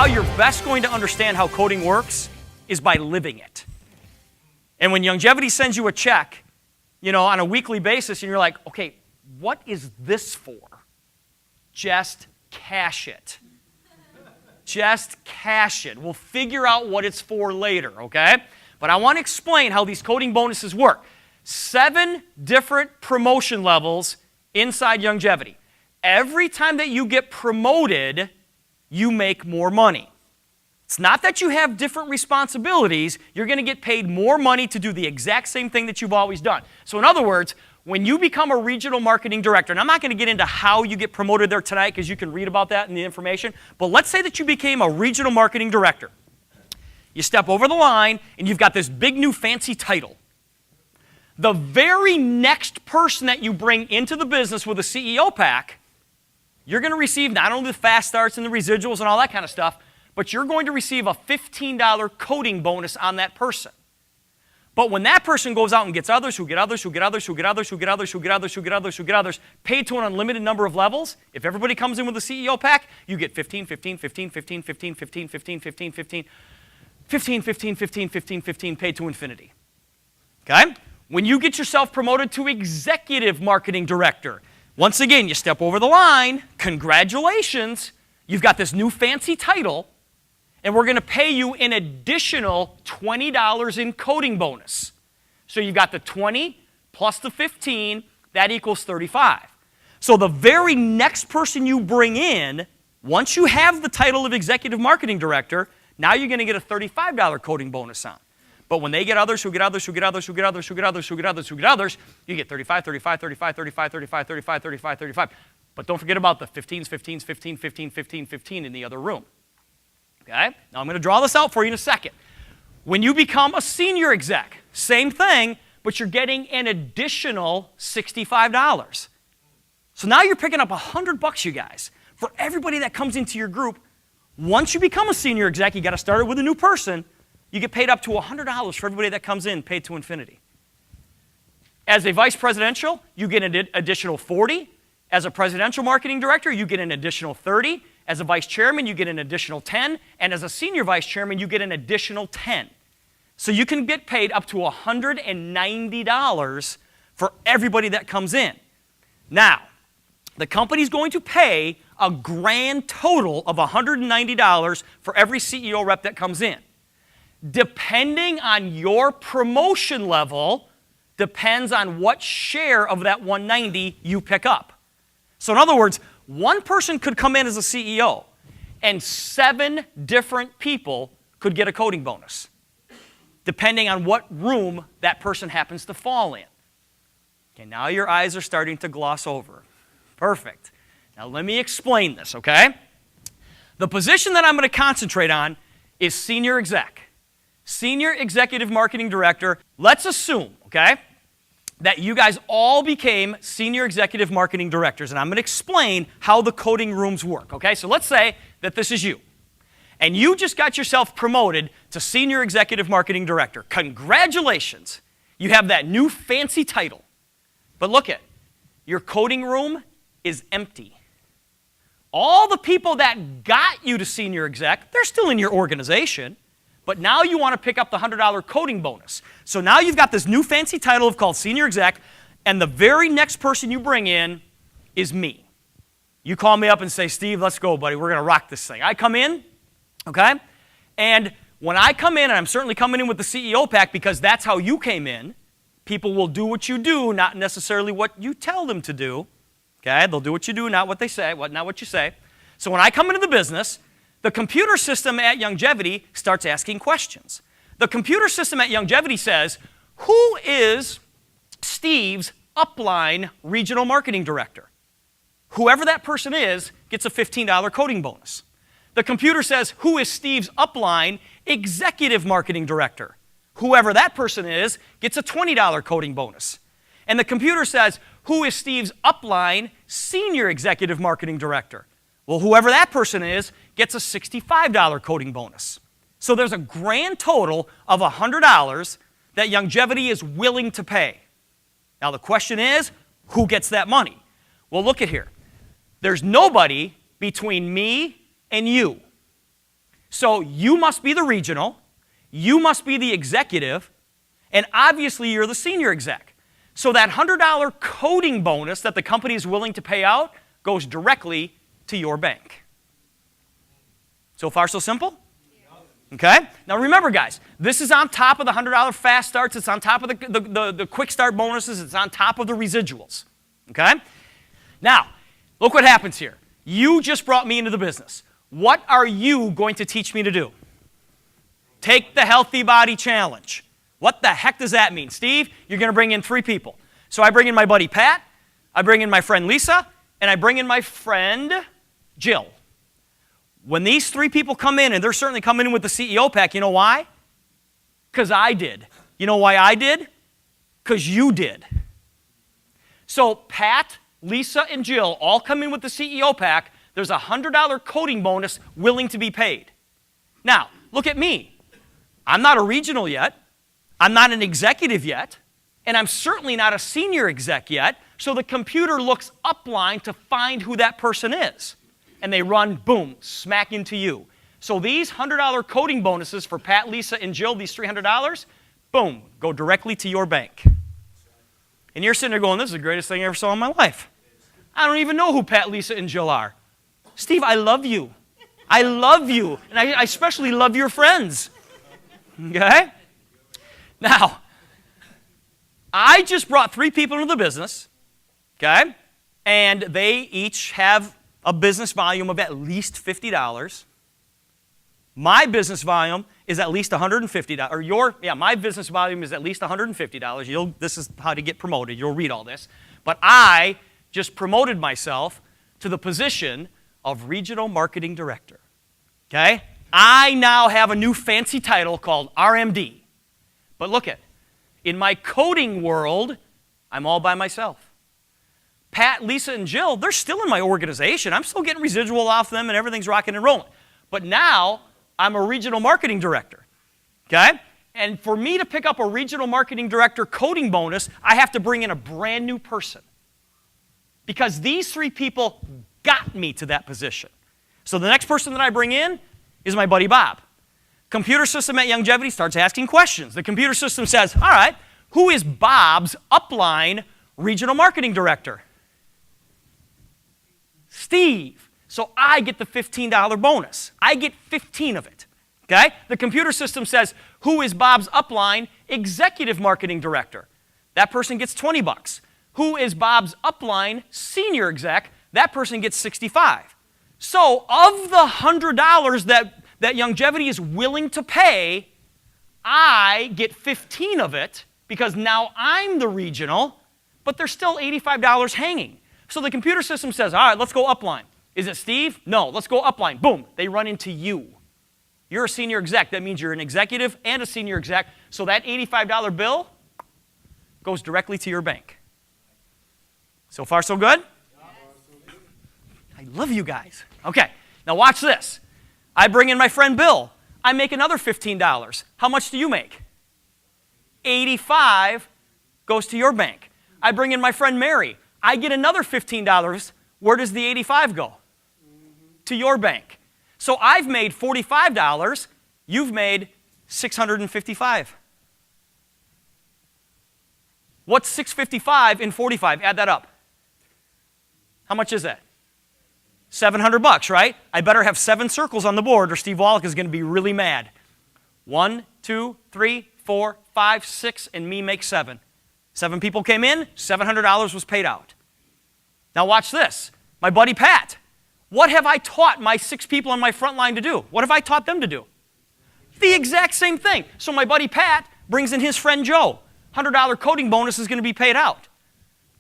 how you're best going to understand how coding works is by living it. And when Youngevity sends you a check, on a weekly basis, and you're like, okay, what is this for? Just cash it. Just cash it. We'll figure out what it's for later, okay? But I want to explain how these coding bonuses work. 7 different promotion levels inside Youngevity. Every time that you get promoted, you make more money. It's not that you have different responsibilities. You're going to get paid more money to do the exact same thing that you've always done. So in other words, when you become a regional marketing director, and I'm not going to get into how you get promoted there tonight because you can read about that in the information, but let's say that you became a regional marketing director. You step over the line, and you've got this big new fancy title. The very next person that you bring into the business with a CEO pack, you're going to receive not only the fast starts and the residuals and all that kind of stuff, but you're going to receive a $15 coding bonus on that person. But when that person goes out and gets others, who get others, who get others, who get others, who get others, who get others, who get others, who get others, paid to an unlimited number of levels, if everybody comes in with a CEO pack, you get 15, 15, 15, 15, 15, 15, 15, 15, 15, 15, 15, 15, 15, 15, paid to infinity. Okay? When you get yourself promoted to executive marketing director, once again, you step over the line, congratulations, you've got this new fancy title, and we're going to pay you an additional $20 in coding bonus. So you've got the 20 plus the 15, that equals 35. So the very next person you bring in, once you have the title of executive marketing director, now you're going to get a $35 coding bonus on. But when they get others, who get others, who get others, who get others, who get others, who get others, who get others, you get 35, 35, 35, 35, 35, 35, 35, 35. But don't forget about the 15s, 15s, 15, 15, 15, 15 in the other room. Okay? Now I'm going to draw this out for you in a second. When you become a senior exec, same thing, but you're getting an additional $65. So now you're picking up $100, you guys. For everybody that comes into your group, once you become a senior exec, you got to start it with a new person, you get paid up to $100 for everybody that comes in, paid to infinity. As a vice presidential, you get an additional 40. As a presidential marketing director, you get an additional 30. As a vice chairman, you get an additional 10. And as a senior vice chairman, you get an additional 10. So you can get paid up to $190 for everybody that comes in. Now, the company's going to pay a grand total of $190 for every CEO rep that comes in. Depending on your promotion level, depends on what share of that 190 you pick up. So in other words, one person could come in as a CEO, and 7 different people could get a coding bonus, depending on what room that person happens to fall in. Okay, now your eyes are starting to gloss over. Perfect. Now let me explain this, okay? The position that I'm going to concentrate on is senior exec. Senior executive marketing director. Let's assume, okay, that you guys all became senior executive marketing directors, and I'm going to explain how the coding rooms work, okay? So let's say that this is you, and you just got yourself promoted to senior executive marketing director. Congratulations. You have that new fancy title. But look at, your coding room is empty. All the people that got you to senior exec, they're still in your organization. But now you want to pick up the $100 coding bonus. So now you've got this new fancy title called senior exec, and the very next person you bring in is me. You call me up and say, Steve, let's go, buddy. We're going to rock this thing. I come in, okay? And when I come in, and I'm certainly coming in with the CEO pack because that's how you came in, people will do what you do, not necessarily what you tell them to do. Okay? They'll do what you do, not what they say, not what you say. So when I come into the business, the computer system at Youngevity starts asking questions. The computer system at Youngevity says, who is Steve's upline regional marketing director? Whoever that person is gets a $15 coding bonus. The computer says, who is Steve's upline executive marketing director? Whoever that person is gets a $20 coding bonus. And the computer says, who is Steve's upline senior executive marketing director? Well, whoever that person is gets a $65 coding bonus. So there's a grand total of $100 that Youngevity is willing to pay. Now the question is, who gets that money? Well, look at here. There's nobody between me and you. So you must be the regional, you must be the executive, and obviously you're the senior exec. So that $100 coding bonus that the company is willing to pay out goes directly to your bank. So far, so simple? Okay? Now remember, guys, this is on top of the $100 fast starts. It's on top of the quick start bonuses. It's on top of the residuals. Okay? Now, look what happens here. You just brought me into the business. What are you going to teach me to do? Take the Healthy Body Challenge. What the heck does that mean? Steve, you're going to bring in 3 people. So I bring in my buddy Pat, I bring in my friend Lisa, and I bring in my friend Jill. When these 3 people come in, and they're certainly coming in with the CEO pack, you know why? Because I did. You know why I did? Because you did. So Pat, Lisa, and Jill all come in with the CEO pack. There's a $100 coding bonus willing to be paid. Now, look at me. I'm not a regional yet. I'm not an executive yet. And I'm certainly not a senior exec yet. So the computer looks upline to find who that person is. And they run, boom, smack into you. So these $100 coding bonuses for Pat, Lisa, and Jill, these $300, boom, go directly to your bank. And you're sitting there going, this is the greatest thing I ever saw in my life. I don't even know who Pat, Lisa, and Jill are. Steve, I love you. I love you. And I especially love your friends. Okay? Now, I just brought 3 people into the business, okay? And they each have a business volume of at least $50. My business volume is at least $150. Or my business volume is at least $150. This is how to get promoted. You'll read all this. But I just promoted myself to the position of Regional Marketing Director. Okay? I now have a new fancy title called RMD. But look at, in my coding world, I'm all by myself. Pat, Lisa, and Jill, they're still in my organization. I'm still getting residual off them and everything's rocking and rolling. But now, I'm a regional marketing director, okay? And for me to pick up a regional marketing director coding bonus, I have to bring in a brand new person. Because these 3 people got me to that position. So the next person that I bring in is my buddy Bob. Computer system at Youngevity starts asking questions. The computer system says, all right, who is Bob's upline regional marketing director? Steve. So I get the $15 bonus. I get 15 of it. Okay? The computer system says, who is Bob's upline executive marketing director? That person gets 20 bucks. Who is Bob's upline senior exec? That person gets 65. So of the $100 that Youngevity is willing to pay, I get 15 of it because now I'm the regional, but there's still $85 hanging. So the computer system says, all right, let's go upline. Is it Steve? No, let's go upline. Boom, they run into you. You're a senior exec. That means you're an executive and a senior exec. So that $85 bill goes directly to your bank. So far, so good? I love you guys. Okay, now watch this. I bring in my friend Bill. I make another $15. How much do you make? 85 goes to your bank. I bring in my friend Mary. I get another $15. Where does the 85 go? To your bank. So I've made $45. You've made $655. What's 655 and 45? Add that up. How much is that? 700 bucks, right? I better have 7 circles on the board or Steve Wallach is going to be really mad. 1, 2, 3, 4, 5, 6, and me make 7. 7 people came in, $700 was paid out. Now watch this. My buddy Pat. What have I taught my 6 people on my front line to do? What have I taught them to do? The exact same thing. So my buddy Pat brings in his friend Joe. $100 coding bonus is going to be paid out.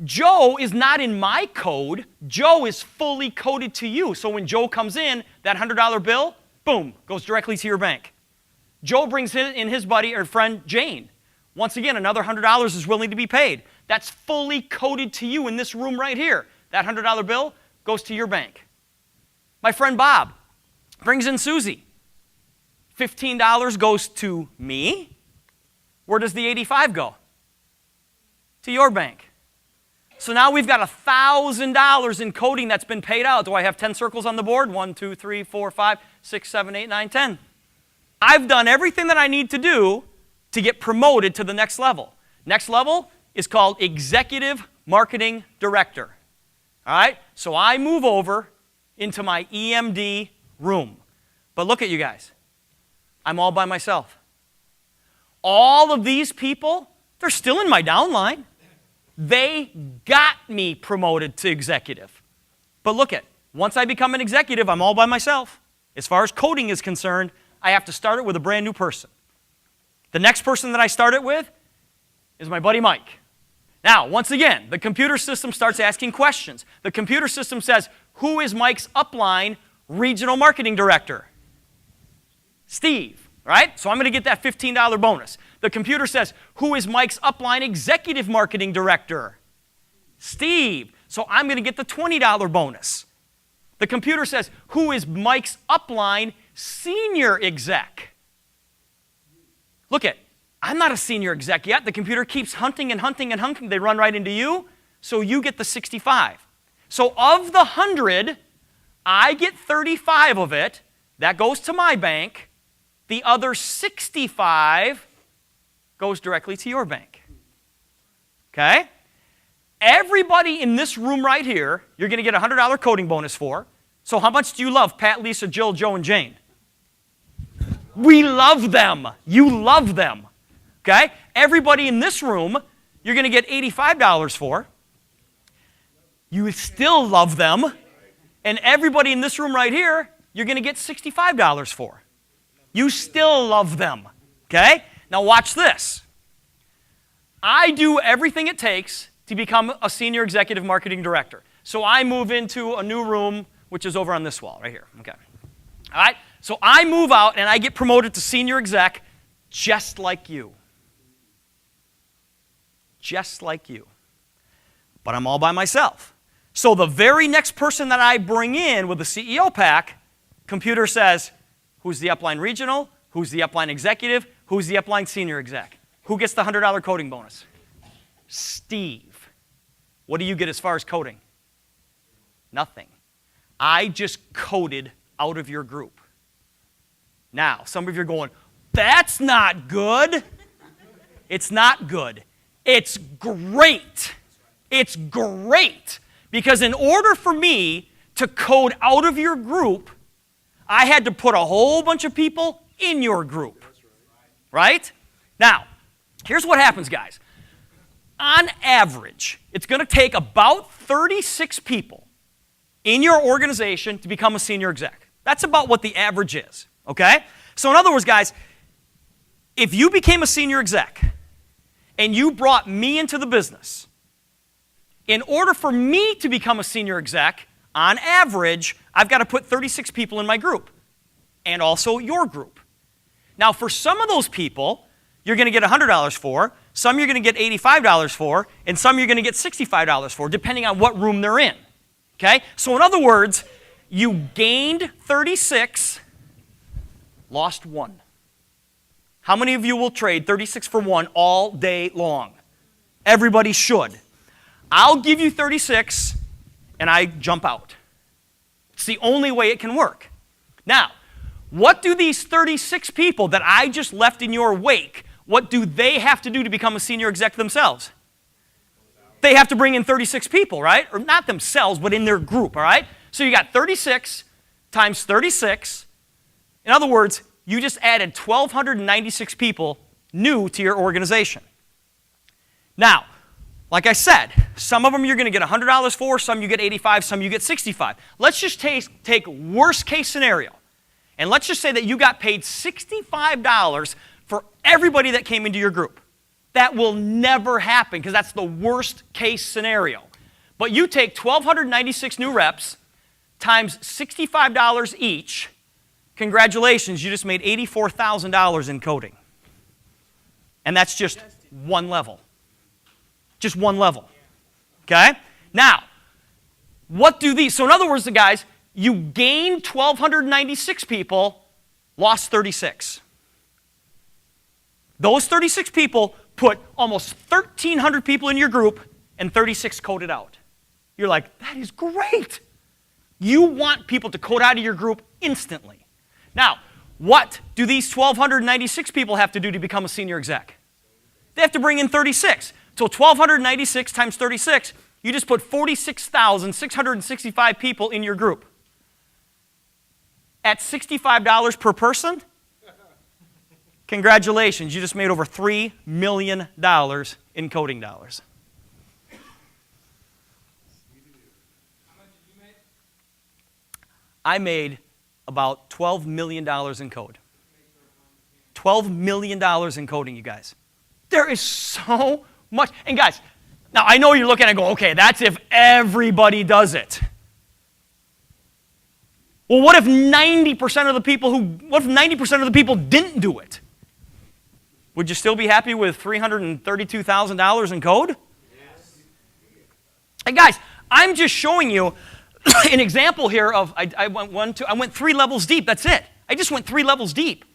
Joe is not in my code. Joe is fully coded to you. So when Joe comes in, that $100 bill, boom, goes directly to your bank. Joe brings in his buddy or friend Jane. Once again, another $100 is willing to be paid. That's fully coded to you in this room right here. That $100 bill goes to your bank. My friend Bob brings in Susie. $15 goes to me. Where does the 85 go? To your bank. So now we've got $1,000 in coding that's been paid out. Do I have 10 circles on the board? 1, 2, 3, 4, 5, 6, 7, 8, 9, 10. I've done everything that I need to do to get promoted to the next level. Next level is called Executive Marketing Director. All right? So I move over into my EMD room. But look at you guys. I'm all by myself. All of these people, they're still in my downline. They got me promoted to executive. But look at, once I become an executive, I'm all by myself. As far as coding is concerned, I have to start it with a brand new person. The next person that I start it with is my buddy Mike. Now, once again, the computer system starts asking questions. The computer system says, who is Mike's upline regional marketing director? Steve, right? So I'm going to get that $15 bonus. The computer says, who is Mike's upline executive marketing director? Steve. So I'm going to get the $20 bonus. The computer says, who is Mike's upline senior exec? Look at, I'm not a senior exec yet. The computer keeps hunting and hunting and hunting. They run right into you, so you get the 65. So of the 100, I get 35 of it. That goes to my bank. The other 65 goes directly to your bank. Okay? Everybody in this room right here, you're going to get a $100 coding bonus for. So how much do you love Pat, Lisa, Jill, Joe, and Jane? We love them. You love them. Okay? Everybody in this room, you're going to get $85 for. You still love them. And everybody in this room right here, you're going to get $65 for. You still love them. Okay? Now watch this. I do everything it takes to become a senior executive marketing director. So I move into a new room, which is over on this wall right here. Okay. All right? So I move out and I get promoted to senior exec just like you. Just like you. But I'm all by myself. So the very next person that I bring in with the CEO pack, computer says, who's the upline regional? Who's the upline executive? Who's the upline senior exec? Who gets the $100 coding bonus? Steve. What do you get as far as coding? Nothing. I just coded out of your group. Now, some of you are going, that's not good. It's not good. It's great. It's great. Because in order for me to code out of your group, I had to put a whole bunch of people in your group. Right? Now, here's what happens, guys. On average, it's going to take about 36 people in your organization to become a senior exec. That's about what the average is. Okay? So in other words, guys, if you became a senior exec and you brought me into the business, in order for me to become a senior exec, on average, I've got to put 36 people in my group and also your group. Now, for some of those people, you're going to get $100 for, some you're going to get $85 for, and some you're going to get $65 for, depending on what room they're in. Okay? So in other words, you gained 36, lost 1. How many of you will trade 36 for 1 all day long? Everybody should. I'll give you 36, and I jump out. It's the only way it can work. Now, what do these 36 people that I just left in your wake, what do they have to do to become a senior exec themselves? They have to bring in 36 people, right? Or not themselves, but in their group, all right? So you got 36 times 36. In other words, you just added 1,296 people new to your organization. Now, like I said, some of them you're going to get $100 for, some you get 85, some you get 65. Let's just take worst case scenario. And let's just say that you got paid $65 for everybody that came into your group. That will never happen because that's the worst case scenario. But you take 1,296 new reps times $65 each. Congratulations, you just made $84,000 in coding. And that's just one level. Just one level. Okay? Now, what do these, so in other words, the guys, you gained 1,296 people, lost 36. Those 36 people put almost 1,300 people in your group and 36 coded out. You're like, that is great. You want people to code out of your group instantly. Now, What do these 1,296 people have to do to become a senior exec? They have to bring in 36. So 1,296 times 36, you just put 46,665 people in your group. At $65 per person, congratulations, you just made over $3 million in coding dollars. I made about $12 million in code. $12 million in coding, you guys. There is so much. And guys, now I know you're looking and go, okay, that's if everybody does it. Well, what if 90% of the people didn't do it? Would you still be happy with $332,000 in code? Yes. And guys, I'm just showing you an example here of, I went 3 levels deep, that's it. I just went 3 levels deep.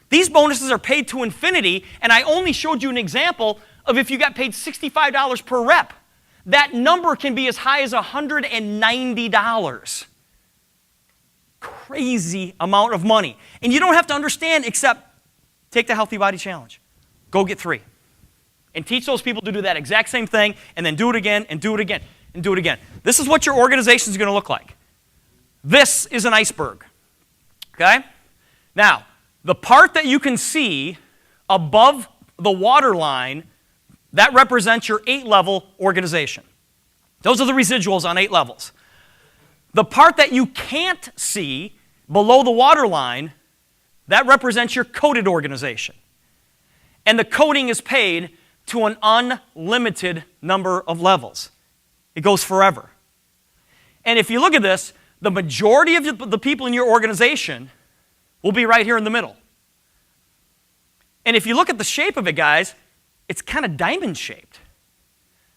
These bonuses are paid to infinity, and I only showed you an example of if you got paid $65 per rep. That number can be as high as $190. Crazy amount of money. And you don't have to understand except take the Healthy Body Challenge. Go get 3. And teach those people to do that exact same thing, and then do it again, and do it again, and do it again. This is what your organization is going to look like. This is an iceberg. Okay? Now, the part that you can see above the water line, that represents your 8-level organization. Those are the residuals on 8 levels. The part that you can't see below the water line, that represents your coded organization. And the coding is paid to an unlimited number of levels. It goes forever. And if you look at this, the majority of the people in your organization will be right here in the middle. And if you look at the shape of it, guys, it's kind of diamond-shaped.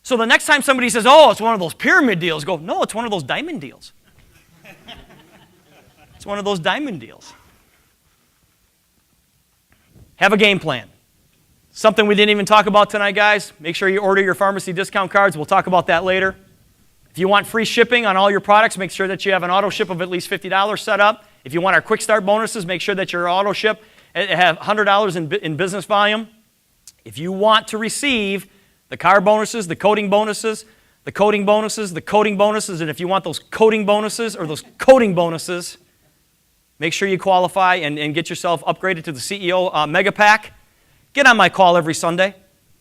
So the next time somebody says, oh, it's one of those pyramid deals, go, no, it's one of those diamond deals. It's one of those diamond deals. Have a game plan. Something we didn't even talk about tonight, guys. Make sure you order your pharmacy discount cards. We'll talk about that later. If you want free shipping on all your products, make sure that you have an auto ship of at least $50 set up. If you want our quick start bonuses, make sure that your auto ship have $100 in business volume. If you want to receive the car bonuses, the coding bonuses, the coding bonuses, the coding bonuses, and if you want those coding bonuses or those coding bonuses, make sure you qualify and get yourself upgraded to the CEO Mega Pack. Get on my call every Sunday.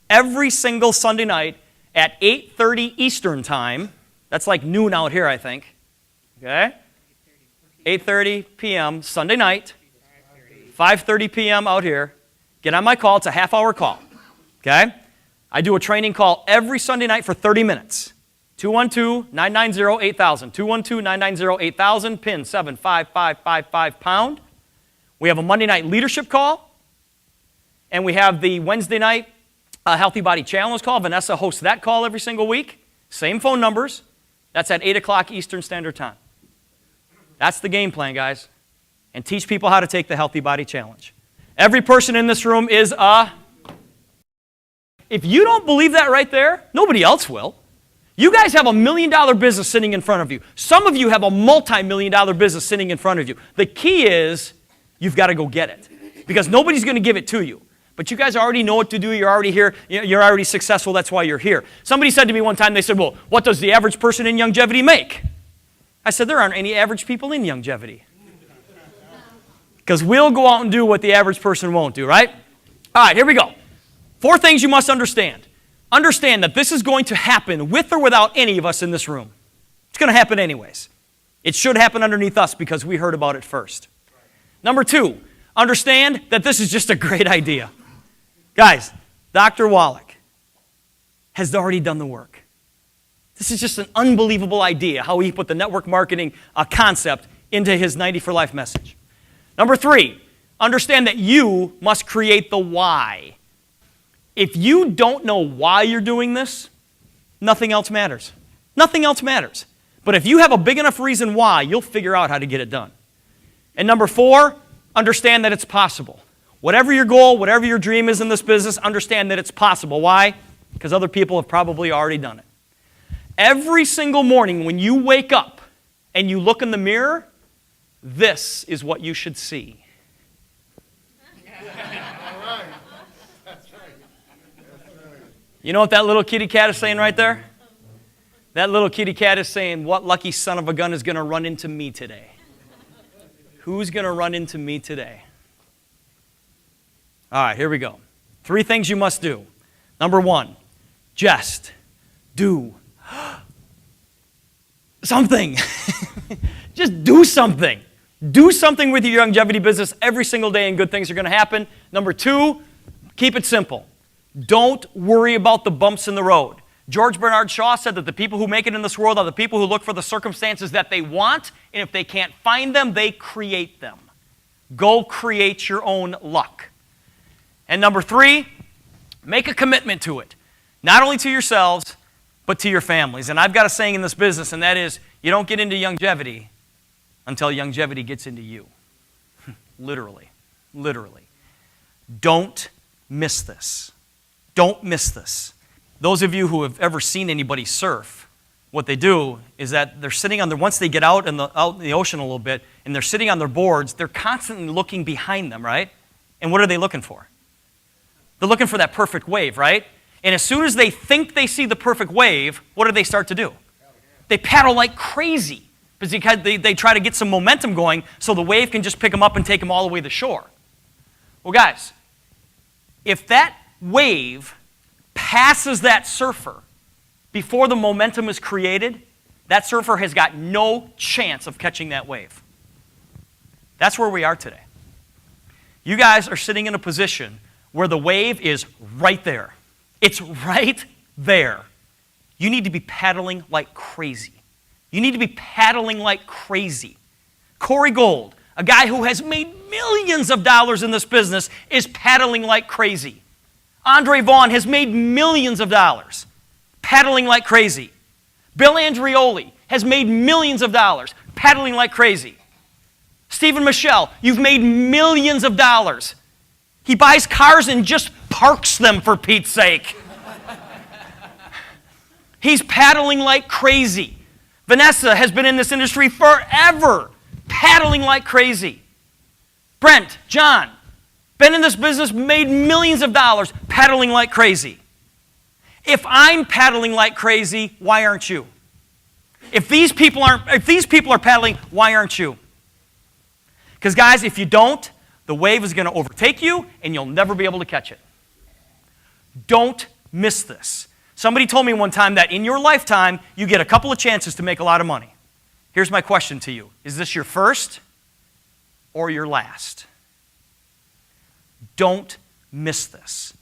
Every single Sunday night at 8:30 Eastern Time. That's like noon out here, I think. Okay? 8:30 p.m. Sunday night. 5:30 p.m. out here. Get on my call. It's a half-hour call. Okay? I do a training call every Sunday night for 30 minutes. 212-990-8000. 212-990-8000, PIN 75555 #. We have a Monday night leadership call. And we have the Wednesday night Healthy Body Challenge call. Vanessa hosts that call every single week. Same phone numbers. That's at 8 o'clock Eastern Standard Time. That's the game plan, guys. And teach people how to take the Healthy Body Challenge. Every person in this room is a... If you don't believe that right there, nobody else will. You guys have $1 million business sitting in front of you. Some of you have a multi-million-dollar business sitting in front of you. The key is you've got to go get it because nobody's going to give it to you. But you guys already know what to do. You're already here. You're already successful. That's why you're here. Somebody said to me one time, they said, well, what does the average person in Youngevity make? I said, there aren't any average people in Youngevity. Because we'll go out and do what the average person won't do, right? All right, here we go. 4 things you must understand. Understand that this is going to happen with or without any of us in this room. It's going to happen anyways. It should happen underneath us because we heard about it first. Number 2, understand that this is just a great idea. Guys, Dr. Wallach has already done the work. This is just an unbelievable idea how he put the network marketing concept into his 90 for Life message. Number 3, understand that you must create the why. If you don't know why you're doing this, nothing else matters. Nothing else matters. But if you have a big enough reason why, you'll figure out how to get it done. And number 4, understand that it's possible. Whatever your goal, whatever your dream is in this business, understand that it's possible. Why? Because other people have probably already done it. Every single morning when you wake up and you look in the mirror, this is what you should see. You know what that little kitty cat is saying right there? That little kitty cat is saying, what lucky son of a gun is going to run into me today? Who's going to run into me today? All right, here we go. 3 things you must do. Number 1, just do something. Just do something. Do something with your longevity business every single day and good things are going to happen. Number 2, keep it simple. Don't worry about the bumps in the road. George Bernard Shaw said that the people who make it in this world are the people who look for the circumstances that they want, and if they can't find them, they create them. Go create your own luck. And number 3, make a commitment to it. Not only to yourselves, but to your families. And I've got a saying in this business, and that is, you don't get into longevity until longevity gets into you. Literally. Literally. Don't miss this. Don't miss this. Those of you who have ever seen anybody surf, what they do is that they're sitting on their, once they get out in the ocean a little bit, and they're sitting on their boards, they're constantly looking behind them, right? And what are they looking for? They're looking for that perfect wave, right? And as soon as they think they see the perfect wave, what do they start to do? They paddle like crazy because they try to get some momentum going so the wave can just pick them up and take them all the way to shore. Well, guys, if that wave passes that surfer before the momentum is created, that surfer has got no chance of catching that wave. That's where we are today. You guys are sitting in a position where the wave is right there. It's right there. You need to be paddling like crazy. You need to be paddling like crazy. Corey Gold, a guy who has made millions of dollars in this business, is paddling like crazy. Andre Vaughn has made millions of dollars, paddling like crazy. Bill Andreoli has made millions of dollars, paddling like crazy. Stephen Michelle, you've made millions of dollars. He buys cars and just parks them, for Pete's sake. He's paddling like crazy. Vanessa has been in this industry forever, paddling like crazy. Brent, John, been in this business, made millions of dollars, paddling like crazy. If I'm paddling like crazy, why aren't you? If these people are paddling, why aren't you? Because guys, if you don't, the wave is going to overtake you and you'll never be able to catch it. Don't miss this. Somebody told me one time that in your lifetime, you get a couple of chances to make a lot of money. Here's my question to you. Is this your first or your last? Don't miss this.